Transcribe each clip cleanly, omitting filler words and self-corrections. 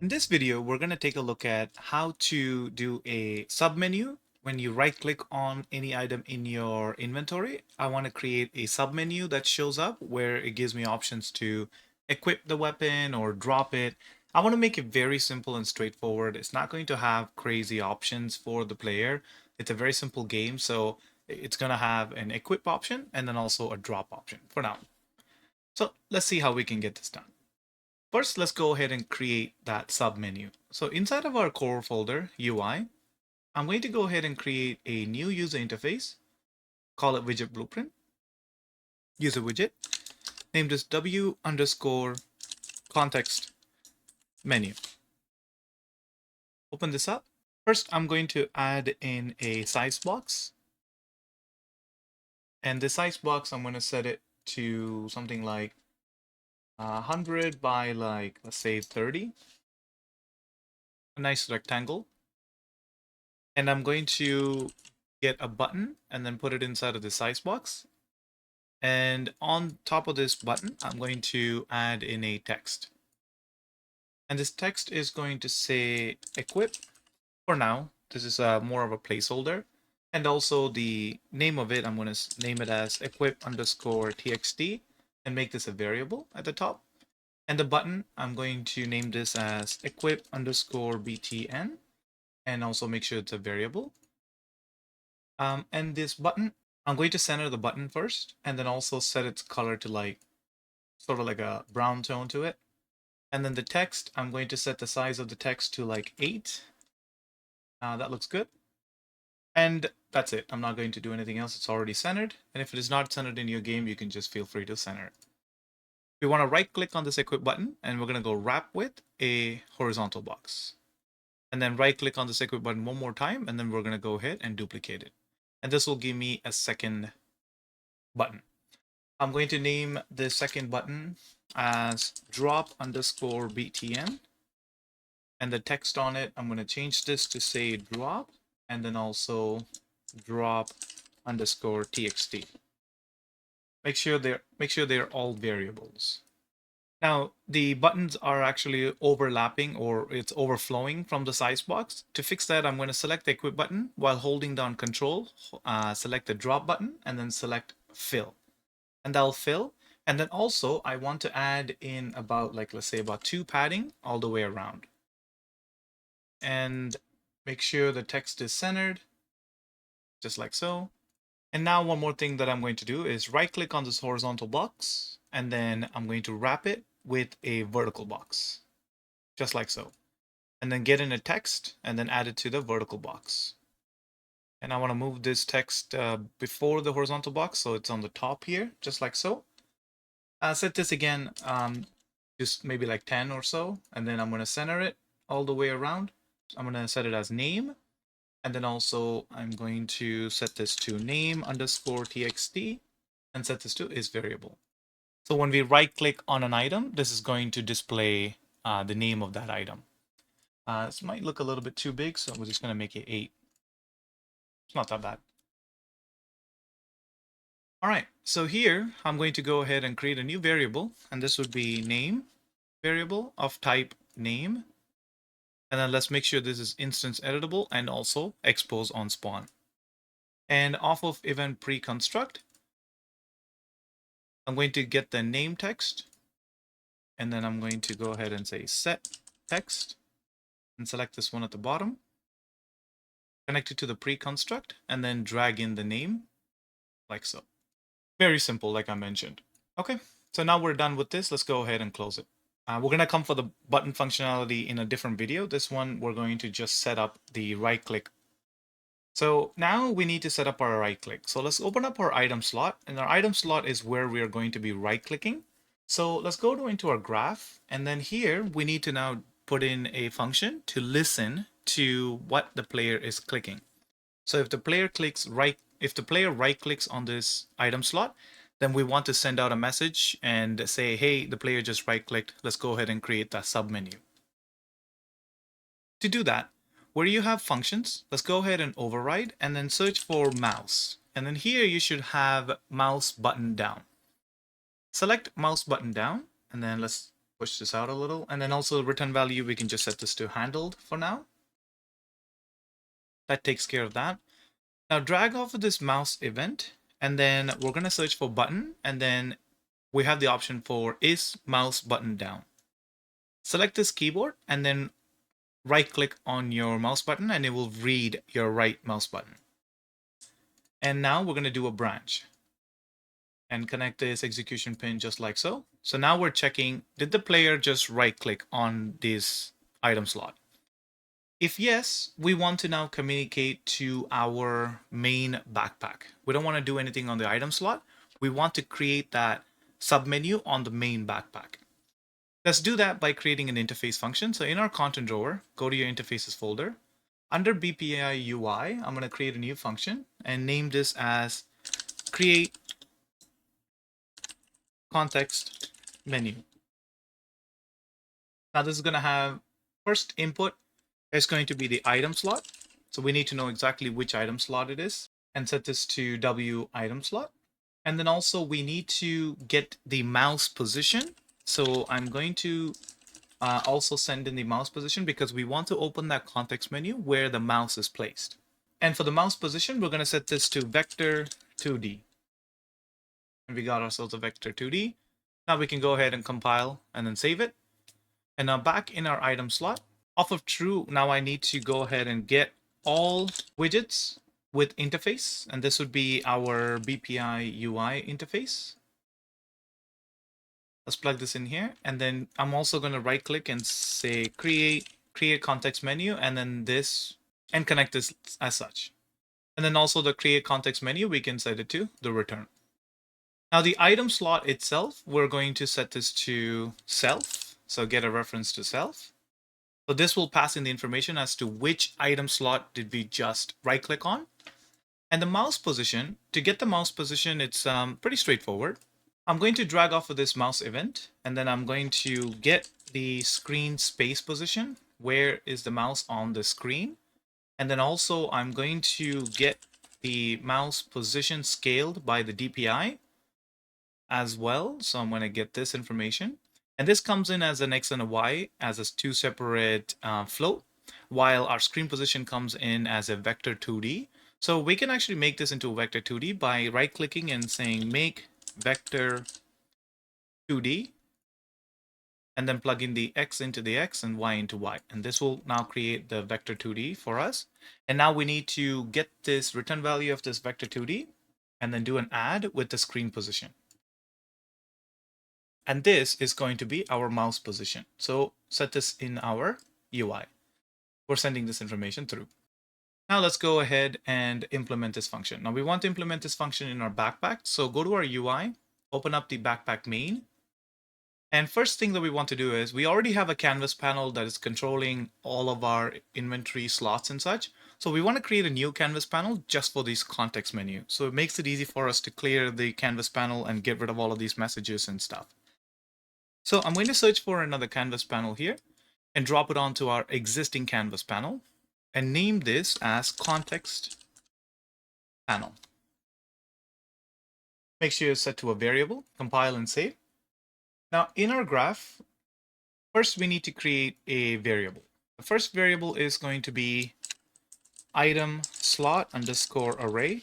In this video, we're going to take a look at how to do a submenu. When you right click on any item in your inventory, I want to create a submenu that shows up where it gives me options to equip the weapon or drop it. I want to make it very simple and straightforward. It's not going to have crazy options for the player. It's a very simple game, so it's going to have an equip option and then also a drop option for now. So let's see how we can get this done. First, let's go ahead and create that submenu. So inside of our core folder, UI, I'm going to go ahead and create a new user interface, call it widget blueprint, user widget, name this W underscore context menu. Open this up. First, I'm going to add in a size box. And the size box, I'm going to set it to something like 100 by like, let's say 30. A nice rectangle. And I'm going to get a button and then put it inside of the size box. And on top of this button, I'm going to add in a text. And this text is going to say equip for now. This is more of a placeholder. And also the name of it, I'm going to name it as equip underscore txt and make this a variable at the top. And the button, I'm going to name this as equip underscore btn and also make sure it's a variable. And this button, I'm going to center the button first and then also set its color to like sort of like a brown tone to it. And then the text, I'm going to set the size of the text to like 8. That looks good. And that's it. I'm not going to do anything else. It's already centered. And if it is not centered in your game, you can just feel free to center it. We want to right click on this equip button and we're going to go wrap with a horizontal box. And then right click on this equip button one more time. And then we're going to go ahead and duplicate it. And this will give me a second button. I'm going to name the second button as drop underscore btn. And the text on it, I'm going to change this to say drop and then also drop underscore txt. Make sure they're all variables. Now, the buttons are actually overlapping or it's overflowing from the size box. To fix that, I'm going to select the equip button while holding down control, select the drop button and then select fill. And that'll fill. And then also I want to add in about like, let's say about 2 padding all the way around. And make sure the text is centered, just like so. And now one more thing that I'm going to do is right click on this horizontal box, and then I'm going to wrap it with a vertical box, just like so. And then get in a text and then add it to the vertical box. And I want to move this text before the horizontal box, so it's on the top here, just like so. Set this again, just maybe like 10 or so, and then I'm going to center it all the way around. I'm going to set it as name, and then also I'm going to set this to name underscore txt and set this to is variable. So when we right click on an item, this is going to display the name of that item. This might look a little bit too big, so we're just going to make it 8. It's not that bad. All right, so here I'm going to go ahead and create a new variable, and this would be name variable of type name. And then let's make sure this is instance editable and also expose on spawn. And off of event pre-construct, I'm going to get the name text. And then I'm going to go ahead and say set text and select this one at the bottom. Connect it to the pre-construct and then drag in the name like so. Very simple, like I mentioned. Okay, so now we're done with this. Let's go ahead and close it. We're going to come for the button functionality in a different video. This one, we're going to just set up the right click. So now we need to set up our right click. So let's open up our item slot, and our item slot is where we are going to be right clicking. So let's go into our graph, and then here we need to now put in a function to listen to what the player is clicking. So if the player right clicks on this item slot, then we want to send out a message and say, hey, the player just right clicked. Let's go ahead and create that submenu. To do that, where you have functions, let's go ahead and override and then search for mouse. And then here you should have mouse button down. Select mouse button down, and then let's push this out a little. And then also the return value, we can just set this to handled for now. That takes care of that. Now drag off of this mouse event, and then we're going to search for button, and then we have the option for is mouse button down. Select this keyboard and then right click on your mouse button and it will read your right mouse button. And now we're going to do a branch and connect this execution pin just like so. So now we're checking, did the player just right click on this item slot? If yes, we want to now communicate to our main backpack. We don't want to do anything on the item slot. We want to create that submenu on the main backpack. Let's do that by creating an interface function. So in our content drawer, go to your interfaces folder. Under BPI UI, I'm going to create a new function and name this as create context menu. Now this is going to have first input is going to be the item slot. So we need to know exactly which item slot it is and set this to W item slot. And then also we need to get the mouse position. So I'm going to also send in the mouse position because we want to open that context menu where the mouse is placed. And for the mouse position, we're going to set this to vector 2D. And we got ourselves a vector 2D. Now we can go ahead and compile and then save it. And now back in our item slot, off of true, now I need to go ahead and get all widgets with interface. And this would be our BPI UI interface. Let's plug this in here. And then I'm also going to right click and say create context menu and then this and connect this as such. And then also the create context menu, we can set it to the return. Now the item slot itself, we're going to set this to self. So get a reference to self. So this will pass in the information as to which item slot did we just right click on. And the mouse position, to get the mouse position, it's pretty straightforward. I'm going to drag off of this mouse event, and then I'm going to get the screen space position. Where is the mouse on the screen? And then also I'm going to get the mouse position scaled by the DPI as well. So I'm going to get this information. And this comes in as an X and a Y as a two separate float, while our screen position comes in as a vector 2D. So we can actually make this into a vector 2D by right clicking and saying make vector 2D and then plug in the X into the X and Y into Y. And this will now create the vector 2D for us. And now we need to get this return value of this vector 2D and then do an add with the screen position. And this is going to be our mouse position. So set this in our UI. We're sending this information through. Now let's go ahead and implement this function. Now we want to implement this function in our backpack. So go to our UI, open up the backpack main. And first thing that we want to do is we already have a canvas panel that is controlling all of our inventory slots and such. So we want to create a new canvas panel just for this context menu. So it makes it easy for us to clear the canvas panel and get rid of all of these messages and stuff. So I'm going to search for another canvas panel here and drop it onto our existing canvas panel and name this as context panel. Make sure it's set to a variable, compile and save. Now in our graph, first we need to create a variable. The first variable is going to be item slot underscore array,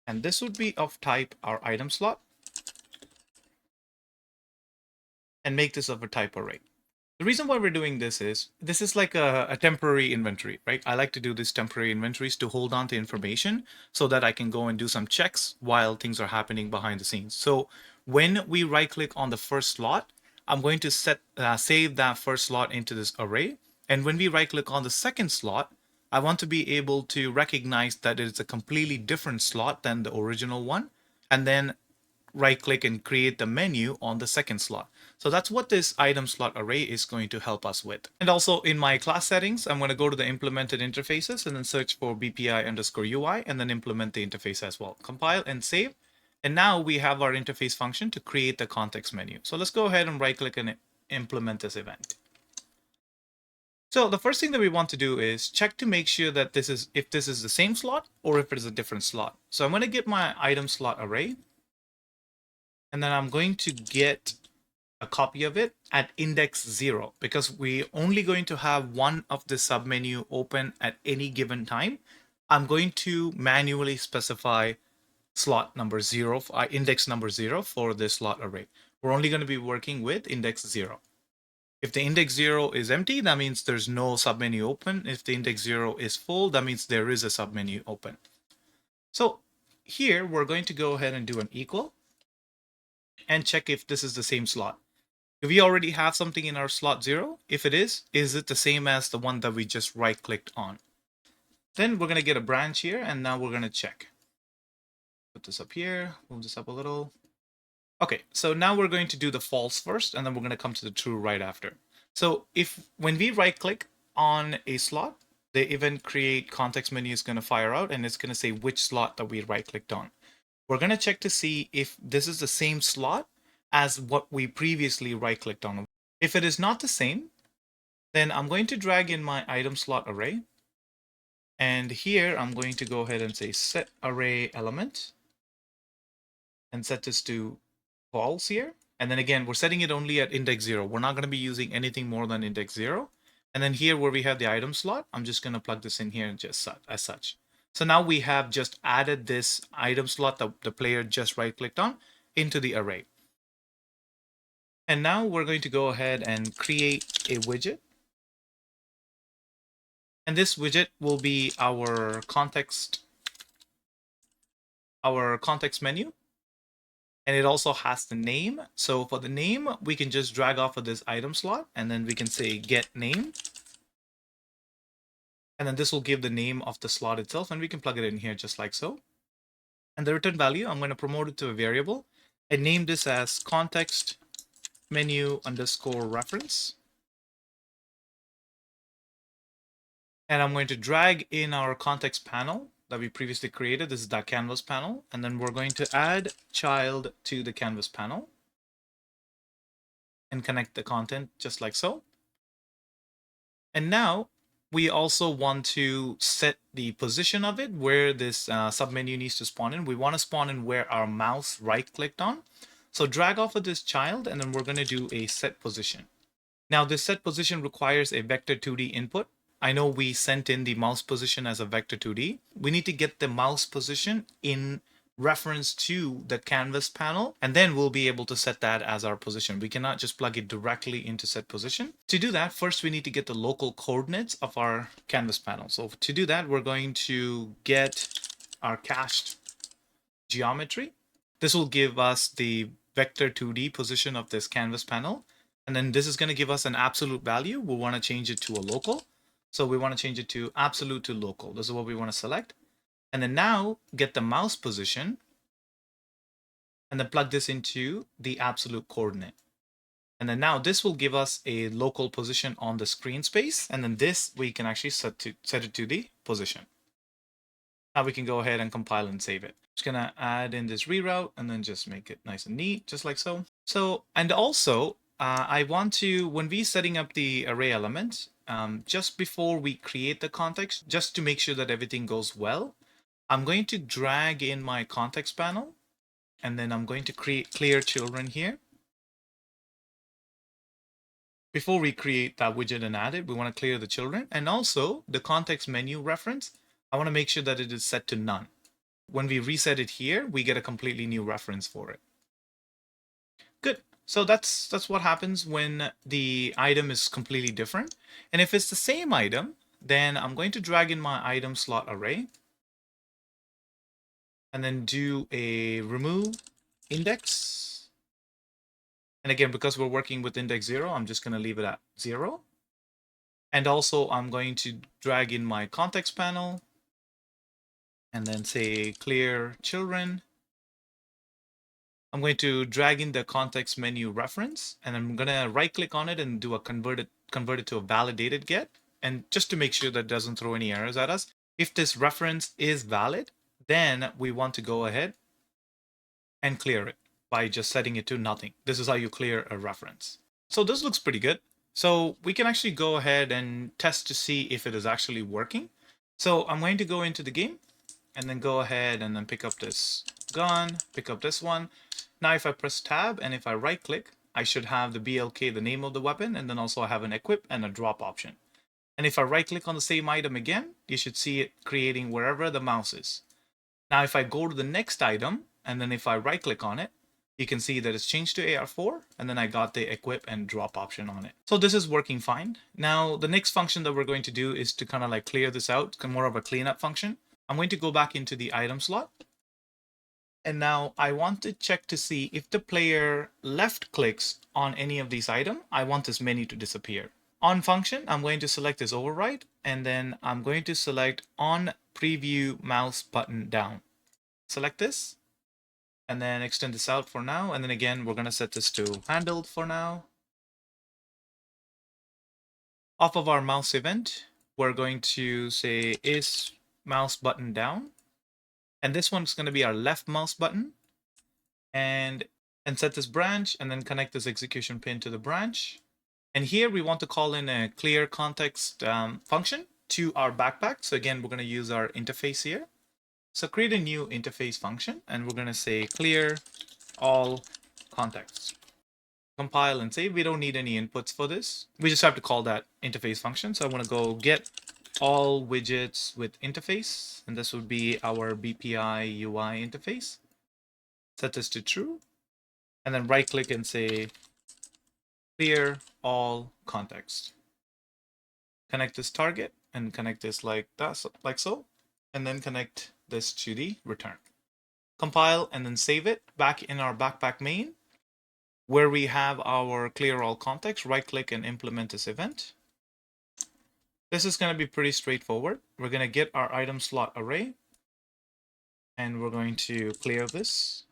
and this would be of type our item slot, and make this of a type array. The reason why we're doing this is like a temporary inventory, right? I like to do these temporary inventories to hold on to information so that I can go and do some checks while things are happening behind the scenes. So when we right click on the first slot, I'm going to save that first slot into this array. And when we right click on the second slot, I want to be able to recognize that it's a completely different slot than the original one. And then right click and create the menu on the second slot. So that's what this item slot array is going to help us with. And also in my class settings, I'm going to go to the implemented interfaces and then search for BPI underscore UI and then implement the interface as well. Compile and save. And now we have our interface function to create the context menu. So let's go ahead and right click and implement this event. So the first thing that we want to do is check to make sure that if this is the same slot or if it is a different slot. So I'm going to get my item slot array. And then I'm going to get a copy of it at index 0 because we're only going to have one of the submenu open at any given time. I'm going to manually specify slot number 0, index number 0 for this slot array. We're only going to be working with index 0. If the index 0 is empty, that means there's no submenu open. If the index 0 is full, that means there is a submenu open. So here we're going to go ahead and do an equal and check if this is the same slot. If we already have something in our slot 0, if it is it the same as the one that we just right-clicked on? Then we're going to get a branch here, and now we're going to check. Put this up here, move this up a little. Okay, so now we're going to do the false first, and then we're going to come to the true right after. So when we right-click on a slot, the event create context menu is going to fire out, and it's going to say which slot that we right-clicked on. We're going to check to see if this is the same slot as what we previously right-clicked on. If it is not the same, then I'm going to drag in my item slot array. And here I'm going to go ahead and say set array element and set this to false here. And then again, we're setting it only at index 0. We're not going to be using anything more than index 0. And then here where we have the item slot, I'm just going to plug this in here and just as such. So now we have just added this item slot that the player just right-clicked on into the array. And now we're going to go ahead and create a widget. And this widget will be our context menu. And it also has the name. So for the name, we can just drag off of this item slot, and then we can say get name. And then this will give the name of the slot itself, and we can plug it in here just like so. And the return value, I'm going to promote it to a variable and name this as context menu underscore reference. And I'm going to drag in our context panel that we previously created. This is that canvas panel. And then we're going to add child to the canvas panel and connect the content just like so. And now we also want to set the position of it, where this submenu needs to spawn in. We want to spawn in where our mouse right-clicked on. So drag off of this child, and then we're going to do a set position. Now this set position requires a vector 2D input. I know we sent in the mouse position as a vector 2D. We need to get the mouse position in reference to the canvas panel, and then we'll be able to set that as our position. We cannot just plug it directly into set position. To do that, first we need to get the local coordinates of our canvas panel. So to do that, we're going to get our cached geometry. This will give us the vector 2D position of this canvas panel. And then this is going to give us an absolute value. We'll want to change it to a local. So we want to change it to absolute to local. This is what we want to select. And then now get the mouse position and then plug this into the absolute coordinate. And then now this will give us a local position on the screen space. And then this we can actually set it to the position. Now we can go ahead and compile and save it. Just gonna add in this reroute and then just make it nice and neat, just like so. And also I want to, when we setting up the array element, just before we create the context, just to make sure that everything goes well, I'm going to drag in my context panel, and then I'm going to create clear children here. Before we create that widget and add it, we want to clear the children. And also the context menu reference, I want to make sure that it is set to none. When we reset it here, we get a completely new reference for it. Good. So that's what happens when the item is completely different. And if it's the same item, then I'm going to drag in my item slot array and then do a remove index. And again, because we're working with index 0, I'm just going to leave it at 0. And also I'm going to drag in my context panel and then say clear children. I'm going to drag in the context menu reference, and I'm going to right click on it and do a convert it to a validated get. And just to make sure that it doesn't throw any errors at us, if this reference is valid, then we want to go ahead and clear it by just setting it to nothing. This is how you clear a reference. So this looks pretty good. So we can actually go ahead and test to see if it is actually working. So I'm going to go into the game and then go ahead and then pick up this gun, pick up this one. Now if I press tab and if I right click, I should have the BLK, the name of the weapon, and then also I have an equip and a drop option. And if I right click on the same item again, you should see it creating wherever the mouse is. Now, if I go to the next item, and then if I right click on it, you can see that it's changed to AR4, and then I got the equip and drop option on it. So this is working fine. Now, the next function that we're going to do is to kind of like clear this out, more of a cleanup function. I'm going to go back into the item slot. And now I want to check to see if the player left clicks on any of these items, I want this menu to disappear. On function, I'm going to select this override, and then I'm going to select on preview mouse button down. Select this, and then extend this out for now. And then again, we're going to set this to handled for now. Off of our mouse event, we're going to say is mouse button down. And this one's going to be our left mouse button. And set this branch, and then connect this execution pin to the branch. And here we want to call in a clear context function to our backpack. So again, we're going to use our interface here. So create a new interface function, and we're going to say clear all contexts. Compile and save. We don't need any inputs for this. We just have to call that interface function. So I want to go get all widgets with interface, and this would be our BPI UI interface. Set this to true, and then right click and say clear all context. Connect this target and connect this like that, like so, and then connect this to the return. Compile and then save it back in our backpack main, where we have our clear all context. Right click and implement this event. This is going to be pretty straightforward. We're going to get our item slot array, and we're going to clear this.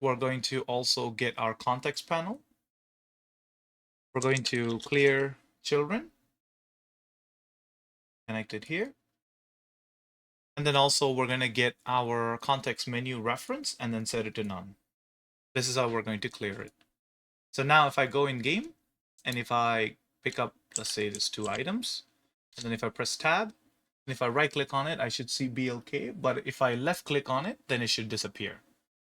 We're going to also get our context panel. We're going to clear children, connect it here. And then also we're going to get our context menu reference and then set it to none. This is how we're going to clear it. So now if I go in game, and if I pick up, let's say there's 2 items, and then if I press tab, and if I right click on it, I should see BLK, but if I left click on it, then it should disappear.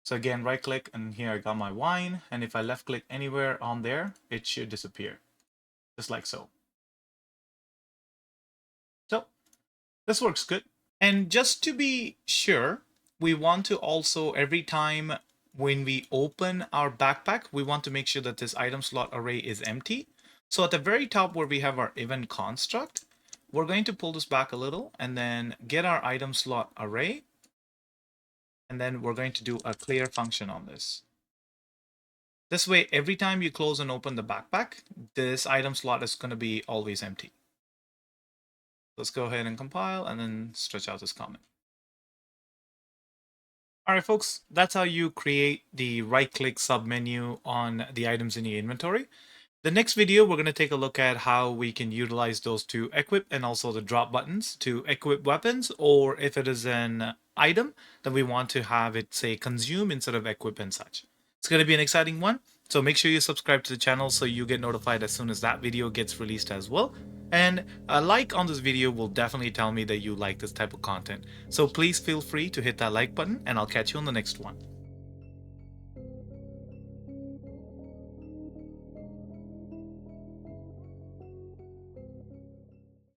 So again, right click, and here I got my wine, and if I left click anywhere on there, it should disappear, just like so. So this works good. And just to be sure, we want to also, every time when we open our backpack, we want to make sure that this item slot array is empty. So at the very top where we have our event construct, we're going to pull this back a little and then get our item slot array. And then we're going to do a clear function on this. This way, every time you close and open the backpack, this item slot is going to be always empty. Let's go ahead and compile and then stretch out this comment. All right, folks, that's how you create the right-click submenu on the items in your inventory. The next video, we're going to take a look at how we can utilize those to equip and also the drop buttons to equip weapons, or if it is an item that we want to have it say consume instead of equip and such. It's going to be an exciting one. So make sure you subscribe to the channel so you get notified as soon as that video gets released as well. And a like on this video will definitely tell me that you like this type of content. So please feel free to hit that like button, and I'll catch you on the next one.